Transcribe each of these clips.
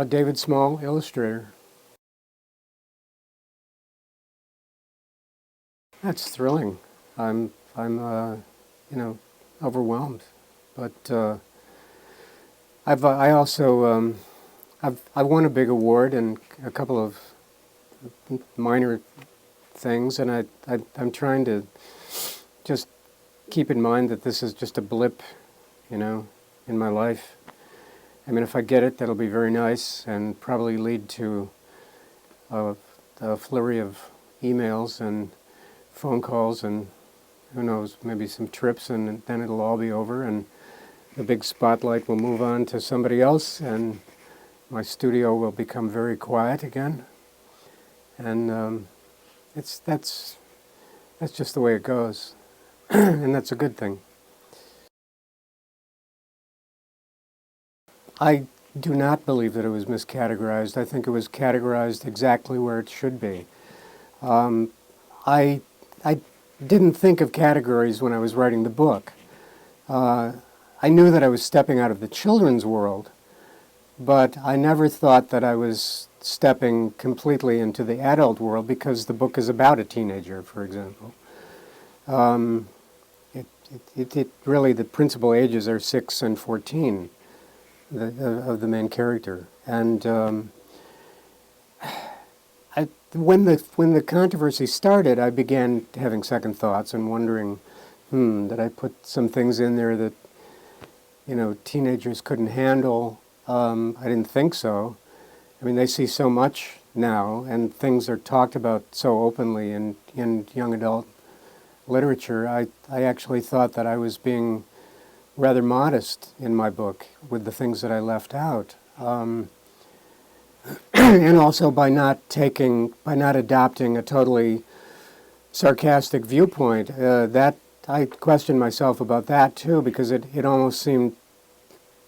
David Small, illustrator. That's thrilling. I'm overwhelmed. But I also I've won a big award and a couple of minor things, and I'm trying to just keep in mind that this is just a blip, in my life. I mean, if I get it, that'll be very nice and probably lead to a flurry of emails and phone calls and who knows, maybe some trips, and then it'll all be over and the big spotlight will move on to somebody else and my studio will become very quiet again. And that's just the way it goes. And that's a good thing. I do not believe that it was miscategorized. I think it was categorized exactly where it should be. I didn't think of categories when I was writing the book. I knew that I was stepping out of the children's world, but I never thought that I was stepping completely into the adult world because the book is about a teenager, for example. It really, the principal ages are 6 and 14 of the main character. And when the controversy started, I began having second thoughts and wondering, did I put some things in there that, teenagers couldn't handle? I didn't think so. I mean, they see so much now, and things are talked about so openly in young adult literature. I actually thought that I was being rather modest in my book with the things that I left out. And also by not adopting a totally sarcastic viewpoint. That I questioned myself about that too, because it almost seemed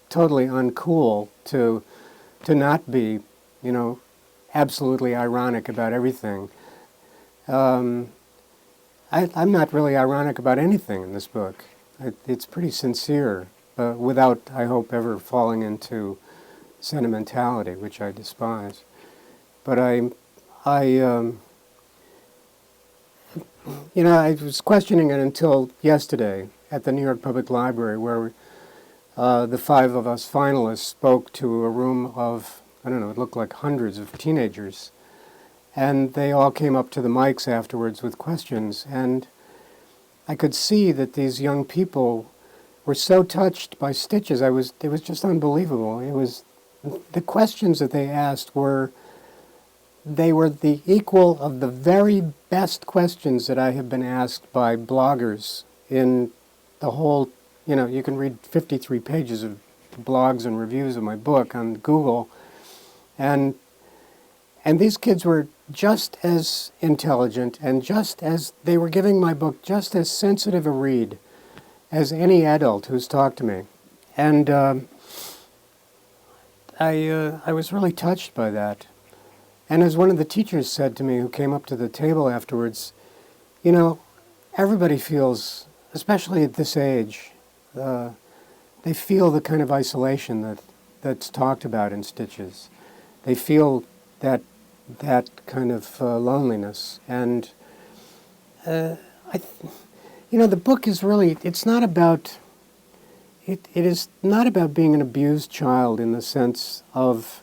totally uncool to not be, absolutely ironic about everything. I'm not really ironic about anything in this book. It's pretty sincere, without, I hope, ever falling into sentimentality, which I despise. But I was questioning it until yesterday at the New York Public Library, where the 5 of us finalists spoke to a room of, it looked like hundreds of teenagers. And they all came up to the mics afterwards with questions. And I could see that these young people were so touched by Stitches. It was just unbelievable. The questions that they asked were the equal of the very best questions that I have been asked by bloggers in the whole, you can read 53 pages of blogs and reviews of my book on Google, and these kids were just as intelligent and they were giving my book just as sensitive a read as any adult who's talked to me. And I was really touched by that. And as one of the teachers said to me, who came up to the table afterwards, everybody feels, especially at this age, they feel the kind of isolation that's talked about in Stitches. They feel that kind of loneliness. And the book is really, it's not about, it is not about being an abused child in the sense of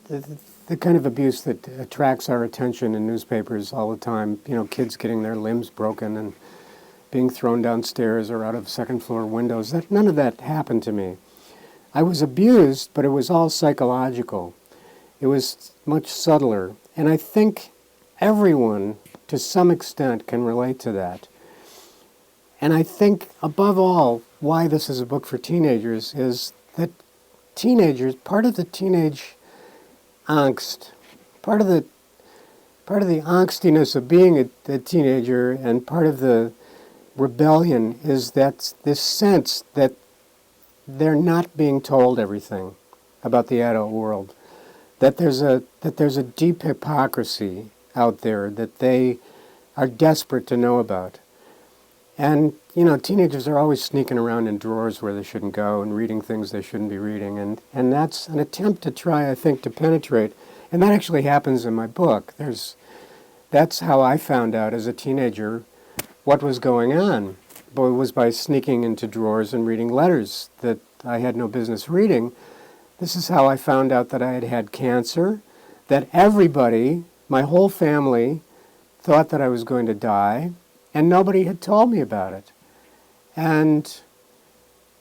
the kind of abuse that attracts our attention in newspapers all the time. Kids getting their limbs broken and being thrown downstairs or out of second-floor windows. None of that happened to me. I was abused, but it was all psychological. It was much subtler. And I think everyone, to some extent, can relate to that. And I think, above all, why this is a book for teenagers is that teenagers, part of the teenage angst, part of the angstiness of being a teenager, and part of the rebellion is that this sense that they're not being told everything about the adult world, that there's a deep hypocrisy out there that they are desperate to know about. And, teenagers are always sneaking around in drawers where they shouldn't go and reading things they shouldn't be reading. And that's an attempt to try, I think, to penetrate. And that actually happens in my book. That's how I found out as a teenager what was going on. But it was by sneaking into drawers and reading letters that I had no business reading. This is how I found out that I had had cancer, that everybody, my whole family, thought that I was going to die, and nobody had told me about it. And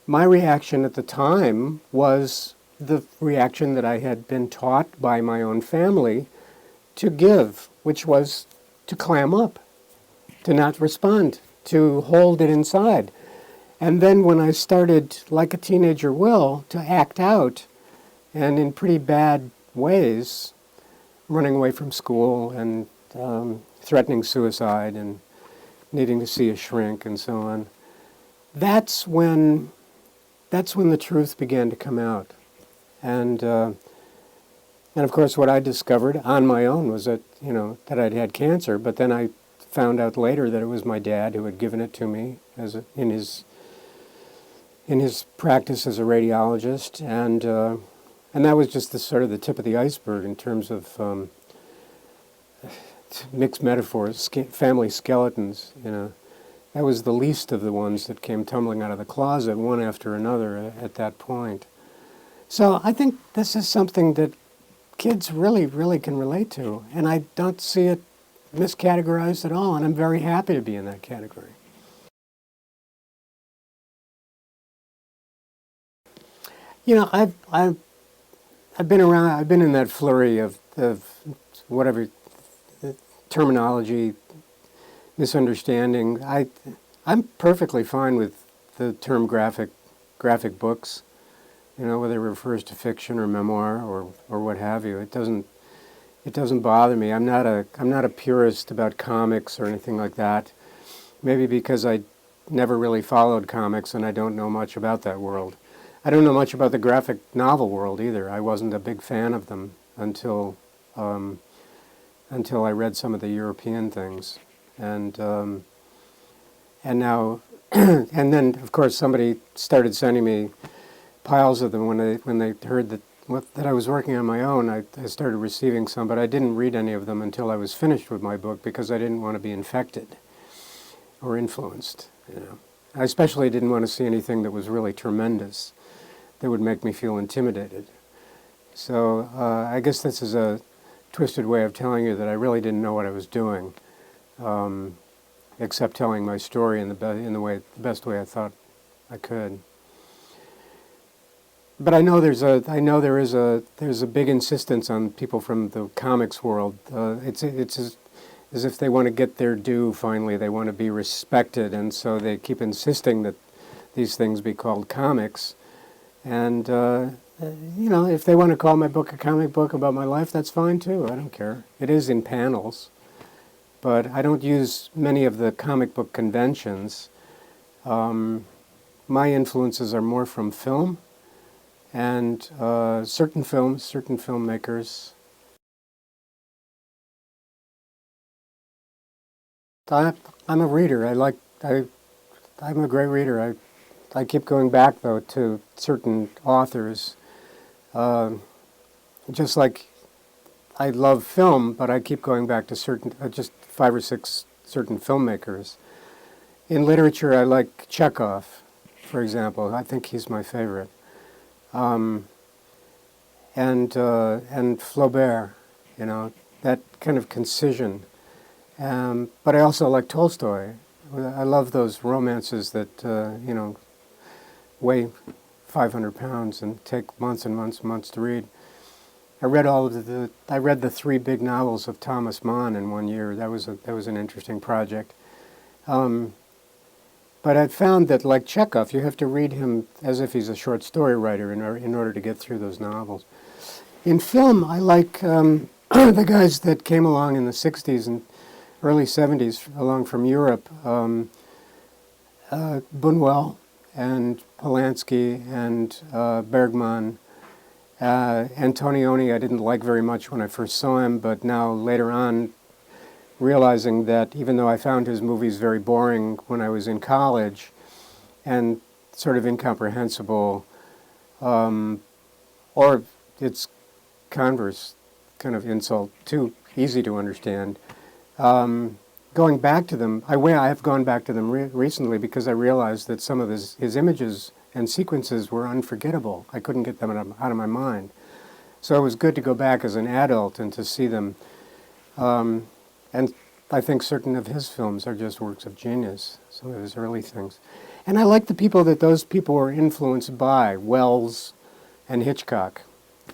my reaction at the time was the reaction that I had been taught by my own family to give, which was to clam up, to not respond, to hold it inside. And then when I started, like a teenager will, to act out, and in pretty bad ways, running away from school and threatening suicide and needing to see a shrink and so on, that's when the truth began to come out. And of course what I discovered on my own was that, that I'd had cancer, but then I found out later that it was my dad who had given it to me in his practice as a radiologist, and that was just sort of the tip of the iceberg in terms of mixed metaphors, family skeletons. That was the least of the ones that came tumbling out of the closet, one after another, at that point. So I think this is something that kids really, really can relate to, and I don't see it miscategorized at all, and I'm very happy to be in that category. I've been around. I've been in that flurry of whatever terminology, misunderstanding. I'm perfectly fine with the term graphic books. Whether it refers to fiction or memoir or what have you. It doesn't bother me. I'm not a purist about comics or anything like that. Maybe because I never really followed comics and I don't know much about that world. I don't know much about the graphic novel world either. I wasn't a big fan of them until I read some of the European things, and now and then of course somebody started sending me piles of them when they heard that I was working on my own. I started receiving some, but I didn't read any of them until I was finished with my book because I didn't want to be infected or influenced. I especially didn't want to see anything that was really tremendous that would make me feel intimidated. So I guess this is a twisted way of telling you that I really didn't know what I was doing, except telling my story in the best way I thought I could. But I know there's a big insistence on people from the comics world. It's as if they want to get their due finally. They want to be respected, and so they keep insisting that these things be called comics. And if they want to call my book a comic book about my life, that's fine too. I don't care. It is in panels, but I don't use many of the comic book conventions. My influences are more from film. And certain filmmakers. I'm a reader. I'm a great reader. I keep going back though to certain authors. Just like I love film, but I keep going back to certain, just 5 or 6 certain filmmakers. In literature, I like Chekhov, for example. I think he's my favorite. And Flaubert, that kind of concision. But I also like Tolstoy. I love those romances that, weigh 500 pounds and take months and months and months to read. I read the 3 big novels of Thomas Mann in 1 year. That was an interesting project. But I found that, like Chekhov, you have to read him as if he's a short story writer in order to get through those novels. In film, I like the guys that came along in the 60s and early 70s, along from Europe, Buñuel and Polanski and Bergman. Antonioni I didn't like very much when I first saw him, but now later on, realizing that even though I found his movies very boring when I was in college and sort of incomprehensible, or its converse, kind of insult, too easy to understand, going back to them, I have gone back to them recently because I realized that some of his images and sequences were unforgettable. I couldn't get them out of my mind. So it was good to go back as an adult and to see them. And I think certain of his films are just works of genius, some of his early things. And I like the people that those people were influenced by, Wells and Hitchcock.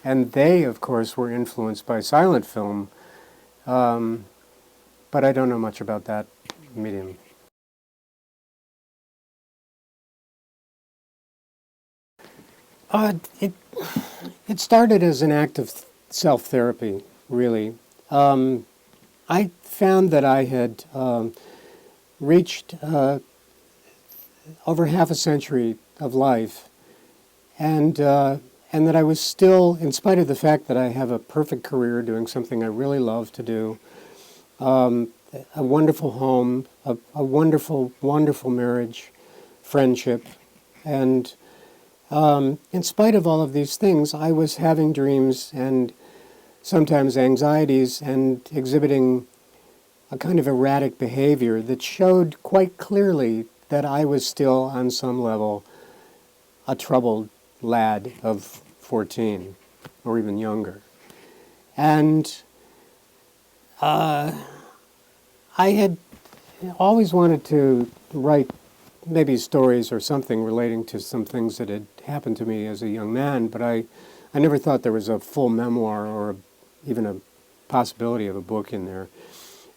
And they, of course, were influenced by silent film, but I don't know much about that medium. It started as an act of self-therapy, really. I found that I had reached over half a century of life, and that I was still, in spite of the fact that I have a perfect career doing something I really love to do, a wonderful home, a wonderful, wonderful marriage, friendship, and in spite of all of these things, I was having dreams and sometimes anxieties and exhibiting a kind of erratic behavior that showed quite clearly that I was still, on some level, a troubled lad of 14 or even younger. And I had always wanted to write maybe stories or something relating to some things that had happened to me as a young man, but I never thought there was a full memoir or even a possibility of a book in there.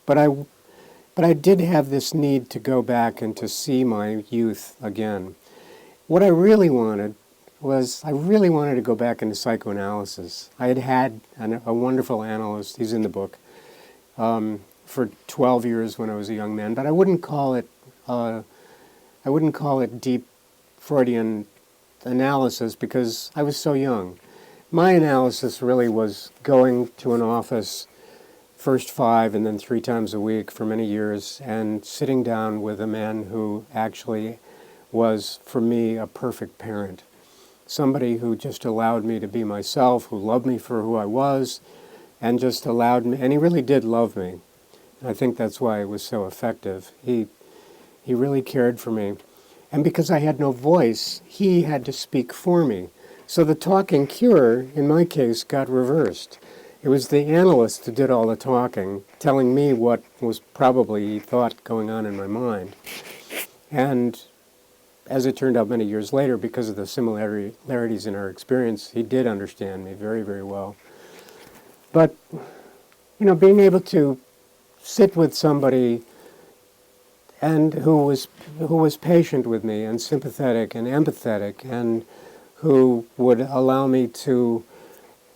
But I did have this need to go back and to see my youth again. What I really wanted was, I really wanted to go back into psychoanalysis. I had a wonderful analyst, he's in the book, for 12 years when I was a young man, but I wouldn't call it deep Freudian analysis because I was so young. My analysis really was going to an office first 5 and then 3 times a week for many years and sitting down with a man who actually was, for me, a perfect parent. Somebody who just allowed me to be myself, who loved me for who I was, and just allowed me, and he really did love me. And I think that's why it was so effective. He really cared for me. And because I had no voice, he had to speak for me. So the talking cure, in my case, got reversed. It was the analyst who did all the talking, telling me what was probably, he thought, going on in my mind. And as it turned out many years later, because of the similarities in our experience, he did understand me very, very well. But, being able to sit with somebody and who was patient with me and sympathetic and empathetic and who would allow me to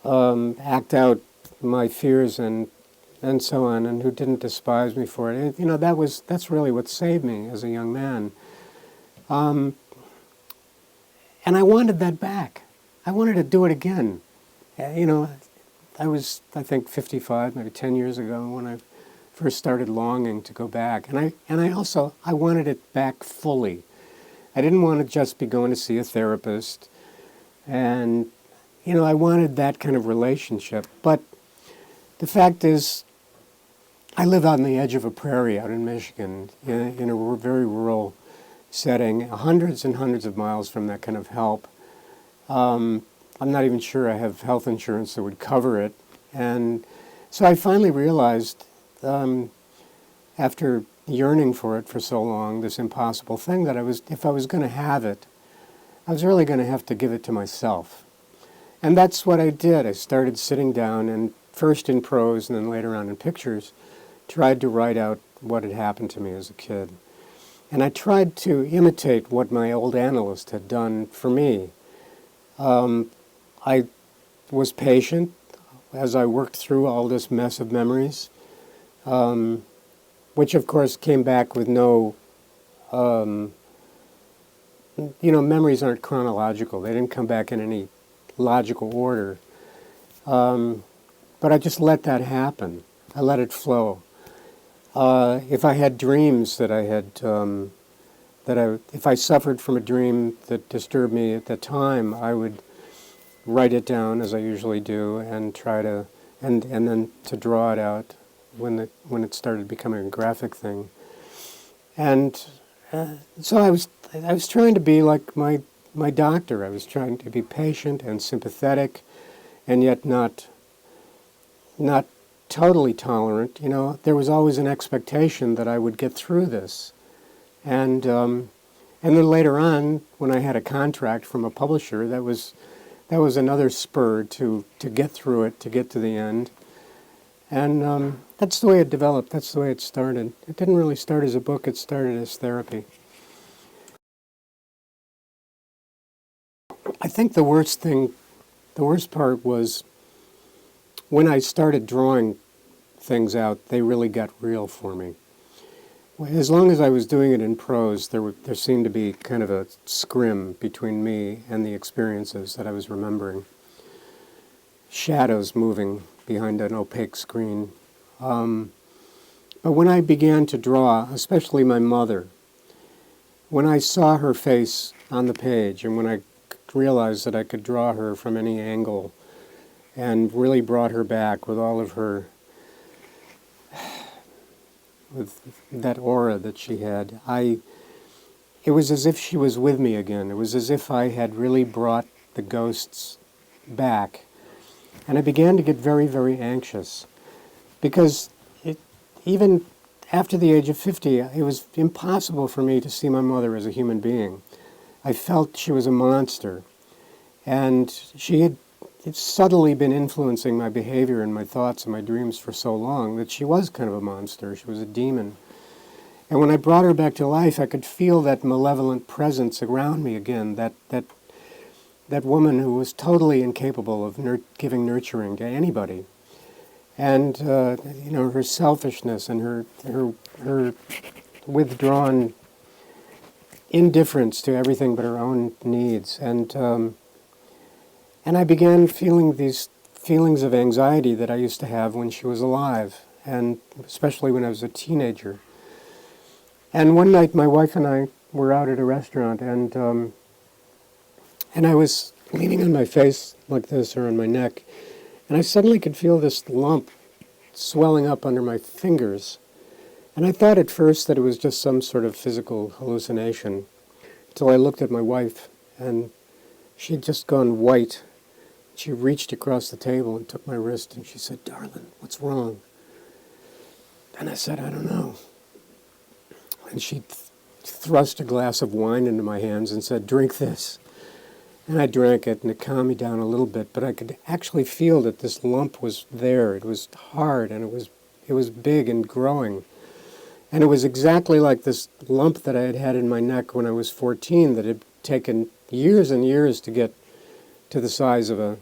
act out my fears and so on, and who didn't despise me for it. That's really what saved me as a young man. And I wanted that back. I wanted to do it again. I was, I think, 55, maybe 10 years ago when I first started longing to go back. And I wanted it back fully. I didn't want to just be going to see a therapist. And, I wanted that kind of relationship. But the fact is, I live on the edge of a prairie out in Michigan, in a very rural setting, hundreds and hundreds of miles from that kind of help. I'm not even sure I have health insurance that would cover it. And so I finally realized, after yearning for it for so long, this impossible thing, that if I was going to have it, I was really going to have to give it to myself. And that's what I did. I started sitting down, and first in prose and then later on in pictures, tried to write out what had happened to me as a kid. And I tried to imitate what my old analyst had done for me. I was patient as I worked through all this mess of memories, which of course came back with no, memories aren't chronological. They didn't come back in any logical order. But I just let that happen. I let it flow. If I had dreams that I had, if I suffered from a dream that disturbed me at the time, I would write it down, as I usually do, and try to, and then to draw it out when it started becoming a graphic thing. And so I was trying to be like my doctor. I was trying to be patient and sympathetic, and yet not totally tolerant. You know, there was always an expectation that I would get through this. And then later on, when I had a contract from a publisher, that was another spur to get through it, to get to the end. And that's the way it developed. That's the way it started. It didn't really start as a book. It started as therapy. I think the worst part was when I started drawing things out, they really got real for me. As long as I was doing it in prose, there seemed to be kind of a scrim between me and the experiences that I was remembering. Shadows moving behind an opaque screen. But when I began to draw, especially my mother, when I saw her face on the page and when I realized that I could draw her from any angle and really brought her back with all of her, with that aura that she had, it was as if she was with me again. It was as if I had really brought the ghosts back. And I began to get very, very anxious because even after the age of 50, it was impossible for me to see my mother as a human being. I felt she was a monster, and she had subtly been influencing my behavior and my thoughts and my dreams for so long that she was kind of a monster. She was a demon. And when I brought her back to life, I could feel that malevolent presence around me again, that woman who was totally incapable of giving nurturing to anybody. And her selfishness and her withdrawn indifference to everything but her own needs. And I began feeling these feelings of anxiety that I used to have when she was alive, and especially when I was a teenager. And one night my wife and I were out at a restaurant, and I was leaning on my face like this, or on my neck, and I suddenly could feel this lump swelling up under my fingers. And I thought at first that it was just some sort of physical hallucination, until I looked at my wife, and she had just gone white. She reached across the table and took my wrist, and she said, "Darling, what's wrong?" And I said, "I don't know." And she thrust a glass of wine into my hands and said, "Drink this." And I drank it, and it calmed me down a little bit, but I could actually feel that this lump was there. It was hard, and it was big and growing. And it was exactly like this lump that I had had in my neck when I was 14 that had taken years and years to get to the size of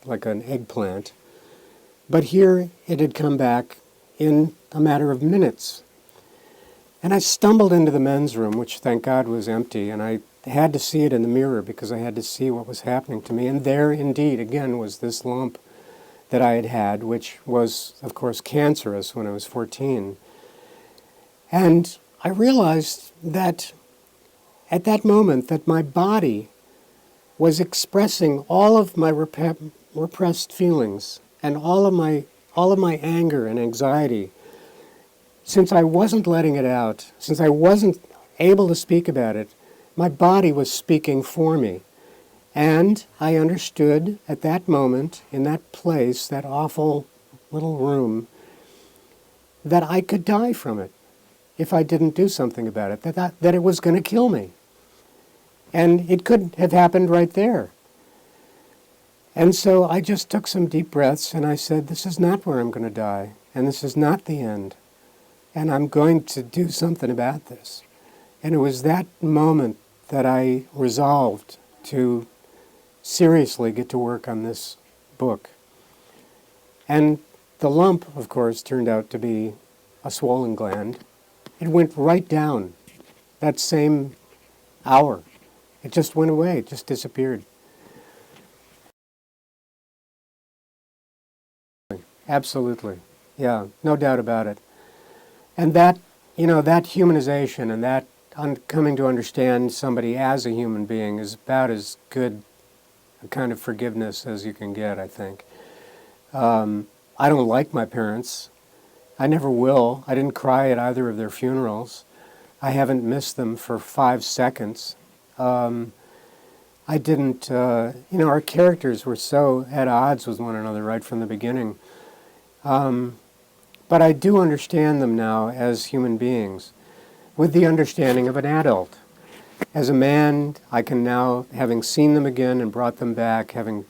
like an eggplant. But here it had come back in a matter of minutes. And I stumbled into the men's room, which thank God was empty, and I had to see it in the mirror because I had to see what was happening to me. And there, indeed, again, was this lump that I had had, which was, of course, cancerous when I was 14. And I realized that at that moment that my body was expressing all of my repressed feelings and all of my anger and anxiety. Since I wasn't letting it out, since I wasn't able to speak about it, my body was speaking for me. And I understood at that moment, in that place, that awful little room, that I could die from it if I didn't do something about it, that it was going to kill me. And it could have happened right there. And so I just took some deep breaths and I said, this is not where I'm going to die, and this is not the end. And I'm going to do something about this. And it was that moment that I resolved to seriously get to work on this book. And the lump, of course, turned out to be a swollen gland. It went right down that same hour. It just went away. It just disappeared. Absolutely. Yeah, no doubt about it. And that, that humanization and that coming to understand somebody as a human being is about as good a kind of forgiveness as you can get, I think. I don't like my parents. I never will. I didn't cry at either of their funerals. I haven't missed them for 5 seconds. I didn't, our characters were so at odds with one another right from the beginning. But I do understand them now as human beings, with the understanding of an adult. As a man, I can now, having seen them again and brought them back, having,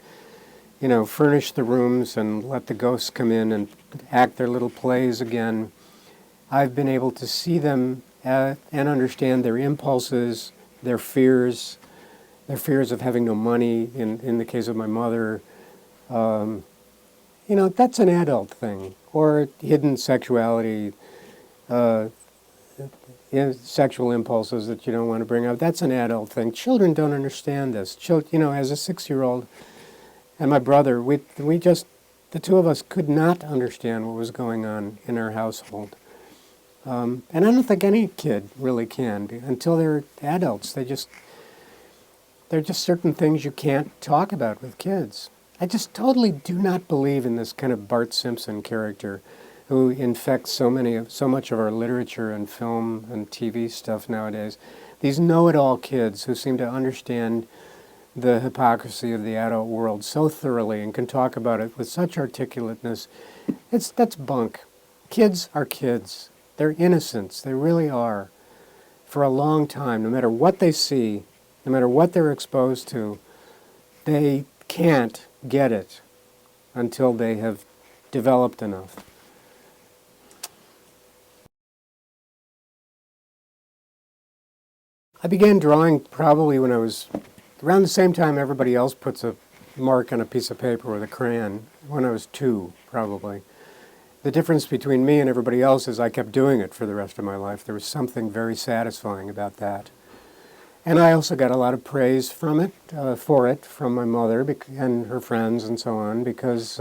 furnished the rooms and let the ghosts come in and act their little plays again, I've been able to see them and understand their impulses, their fears of having no money, in the case of my mother. That's an adult thing. Or hidden sexuality, sexual impulses that you don't want to bring up. That's an adult thing. Children don't understand this. As a 6-year-old and my brother, we just, the two of us could not understand what was going on in our household. And I don't think any kid really can until they're adults. There are just certain things you can't talk about with kids. I just totally do not believe in this kind of Bart Simpson character who infects so much of our literature and film and TV stuff nowadays. These know-it-all kids who seem to understand the hypocrisy of the adult world so thoroughly and can talk about it with such articulateness. That's bunk. Kids are kids. They're innocents. They really are. For a long time, no matter what they see, no matter what they're exposed to, they can't get it until they have developed enough. I began drawing probably when I was around the same time everybody else puts a mark on a piece of paper with a crayon, when I was 2, probably. The difference between me and everybody else is I kept doing it for the rest of my life. There was something very satisfying about that. And I also got a lot of praise from it, from my mother and her friends and so on, because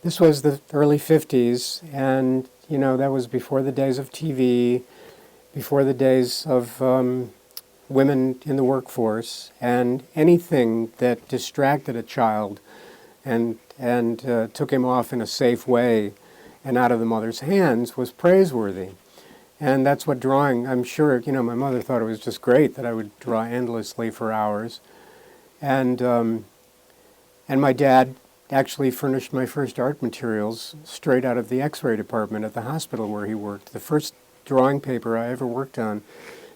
this was the early 50s, and, that was before the days of TV, before the days of women in the workforce, and anything that distracted a child and took him off in a safe way and out of the mother's hands was praiseworthy. And that's what drawing, I'm sure, my mother thought it was just great that I would draw endlessly for hours. And my dad actually furnished my first art materials straight out of the X-ray department at the hospital where he worked. The first drawing paper I ever worked on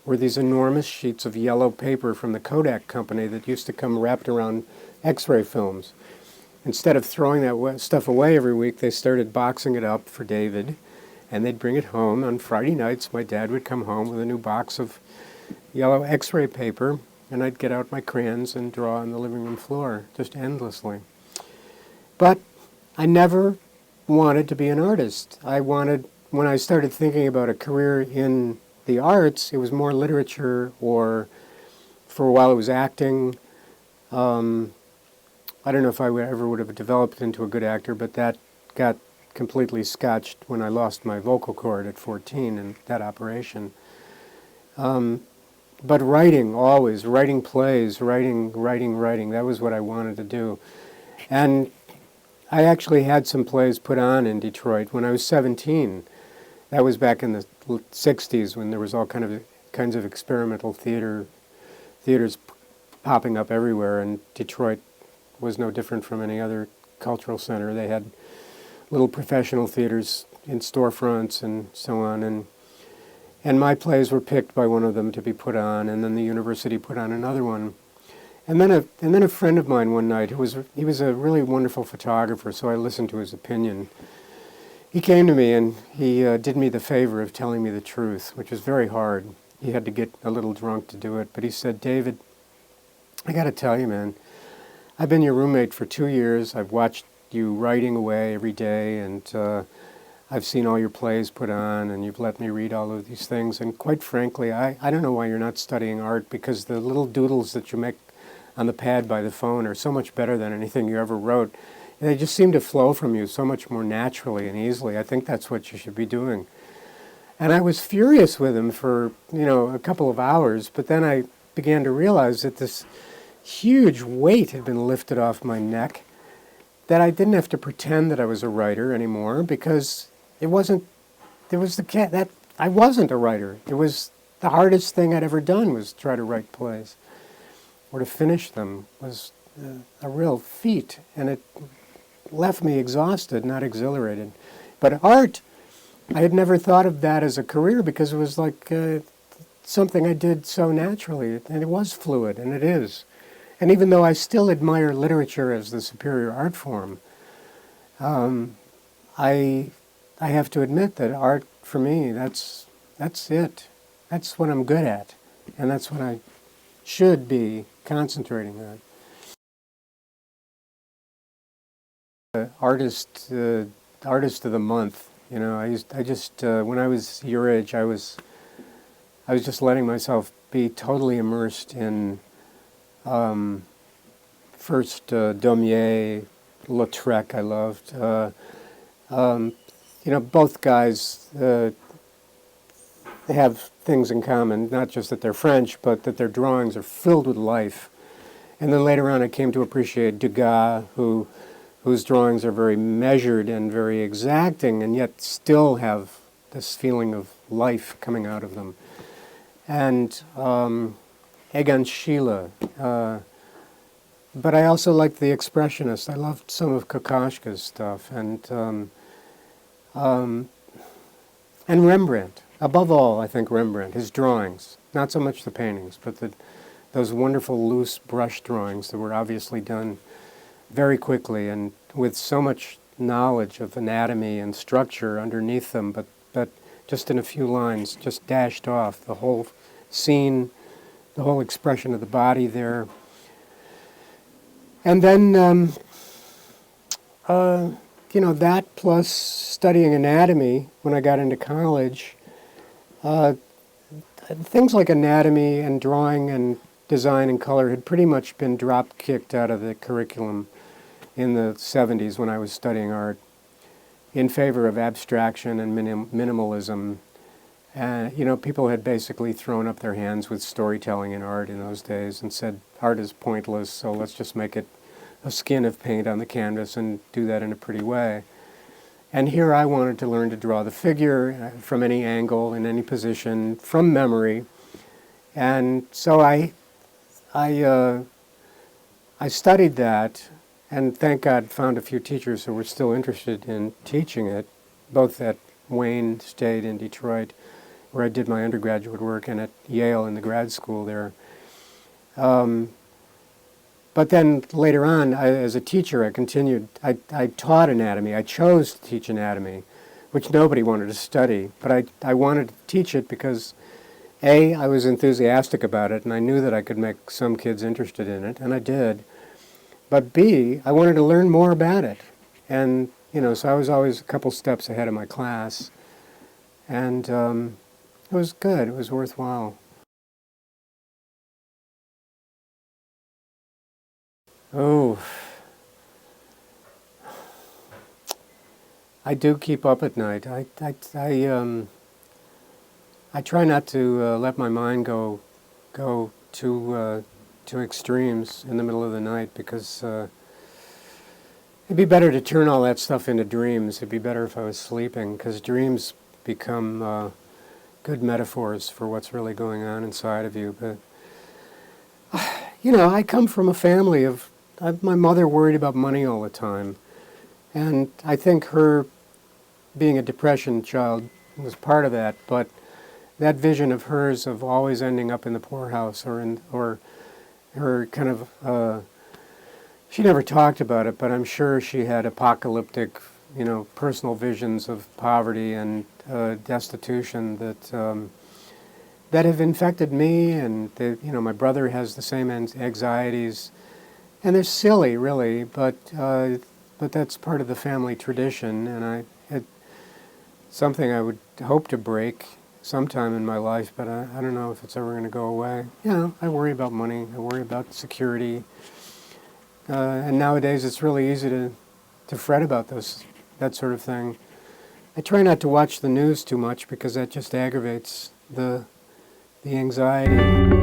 were these enormous sheets of yellow paper from the Kodak company that used to come wrapped around X-ray films. Instead of throwing that stuff away every week, they started boxing it up for David. And they'd bring it home. On Friday nights, my dad would come home with a new box of yellow X-ray paper, and I'd get out my crayons and draw on the living room floor, just endlessly. But I never wanted to be an artist. When I started thinking about a career in the arts, it was more literature, or for a while it was acting. I don't know if I ever would have developed into a good actor, but that got completely scotched when I lost my vocal cord at 14 in that operation. But writing, always, writing plays, writing, that was what I wanted to do. And I actually had some plays put on in Detroit when I was 17. That was back in the 60s when there was all kinds of experimental theaters popping up everywhere, and Detroit was no different from any other cultural center. They had little professional theaters in storefronts and so on, and my plays were picked by one of them to be put on, and then the university put on another one. And then a friend of mine one night, he was a really wonderful photographer, so I listened to his opinion. He came to me and he did me the favor of telling me the truth, which was very hard. He had to get a little drunk to do it, but he said, "David, I got to tell you, man, I've been your roommate for 2 years. I've watched you writing away every day, and I've seen all your plays put on, and you've let me read all of these things. And quite frankly, I don't know why you're not studying art, because the little doodles that you make on the pad by the phone are so much better than anything you ever wrote. They just seem to flow from you so much more naturally and easily. I think that's what you should be doing." And I was furious with him for, a couple of hours, but then I began to realize that this huge weight had been lifted off my neck, that I didn't have to pretend that I was a writer anymore, because it wasn't, there was the cat, that I wasn't a writer. It was the hardest thing I'd ever done was try to write plays, or to finish them was a real feat, and it left me exhausted, not exhilarated. But art, I had never thought of that as a career because it was like something I did so naturally, and it was fluid, and it is. And even though I still admire literature as the superior art form, I have to admit that art, for me, that's it. That's what I'm good at, and that's what I should be concentrating on. Artist of the month. When I was your age, I was just letting myself be totally immersed in first Daumier, Lautrec. I loved. Both guys. They have things in common, not just that they're French, but that their drawings are filled with life. And then later on, I came to appreciate Degas, whose drawings are very measured and very exacting, and yet still have this feeling of life coming out of them. And Egon Schiele. But I also liked the Expressionists. I loved some of Kokoschka's stuff, and Rembrandt. Above all, I think Rembrandt, his drawings, not so much the paintings, but those wonderful loose brush drawings that were obviously done very quickly and with so much knowledge of anatomy and structure underneath them, but just in a few lines, just dashed off the whole scene, the whole expression of the body there. And then, that plus studying anatomy when I got into college, things like anatomy and drawing and design and color had pretty much been drop-kicked out of the curriculum in the 70s when I was studying art in favor of abstraction and minimalism. People had basically thrown up their hands with storytelling in art in those days and said, art is pointless, so let's just make it a skin of paint on the canvas and do that in a pretty way. And here I wanted to learn to draw the figure from any angle, in any position, from memory. And so I studied that, and thank God found a few teachers who were still interested in teaching it, both at Wayne State in Detroit, where I did my undergraduate work, and at Yale in the grad school there. But then later on, as a teacher, I continued. I taught anatomy. I chose to teach anatomy, which nobody wanted to study. But I wanted to teach it because, A, I was enthusiastic about it, and I knew that I could make some kids interested in it, and I did. But B, I wanted to learn more about it. And, so I was always a couple steps ahead of my class. And it was good. It was worthwhile. Oh, I do keep up at night. I try not to let my mind go to extremes in the middle of the night, because it'd be better to turn all that stuff into dreams. It'd be better if I was sleeping, because dreams become good metaphors for what's really going on inside of you. But I come from a family of. My mother worried about money all the time, and I think her being a depression child was part of that. But that vision of hers of always ending up in the poorhouse, or her kind of she never talked about it, but I'm sure she had apocalyptic, personal visions of poverty and destitution that have infected me, and my brother has the same anxieties. And they're silly, really, but that's part of the family tradition, and it's something I would hope to break sometime in my life, but I don't know if it's ever going to go away. I worry about money, I worry about security, and nowadays it's really easy to fret about that sort of thing. I try not to watch the news too much because that just aggravates the anxiety.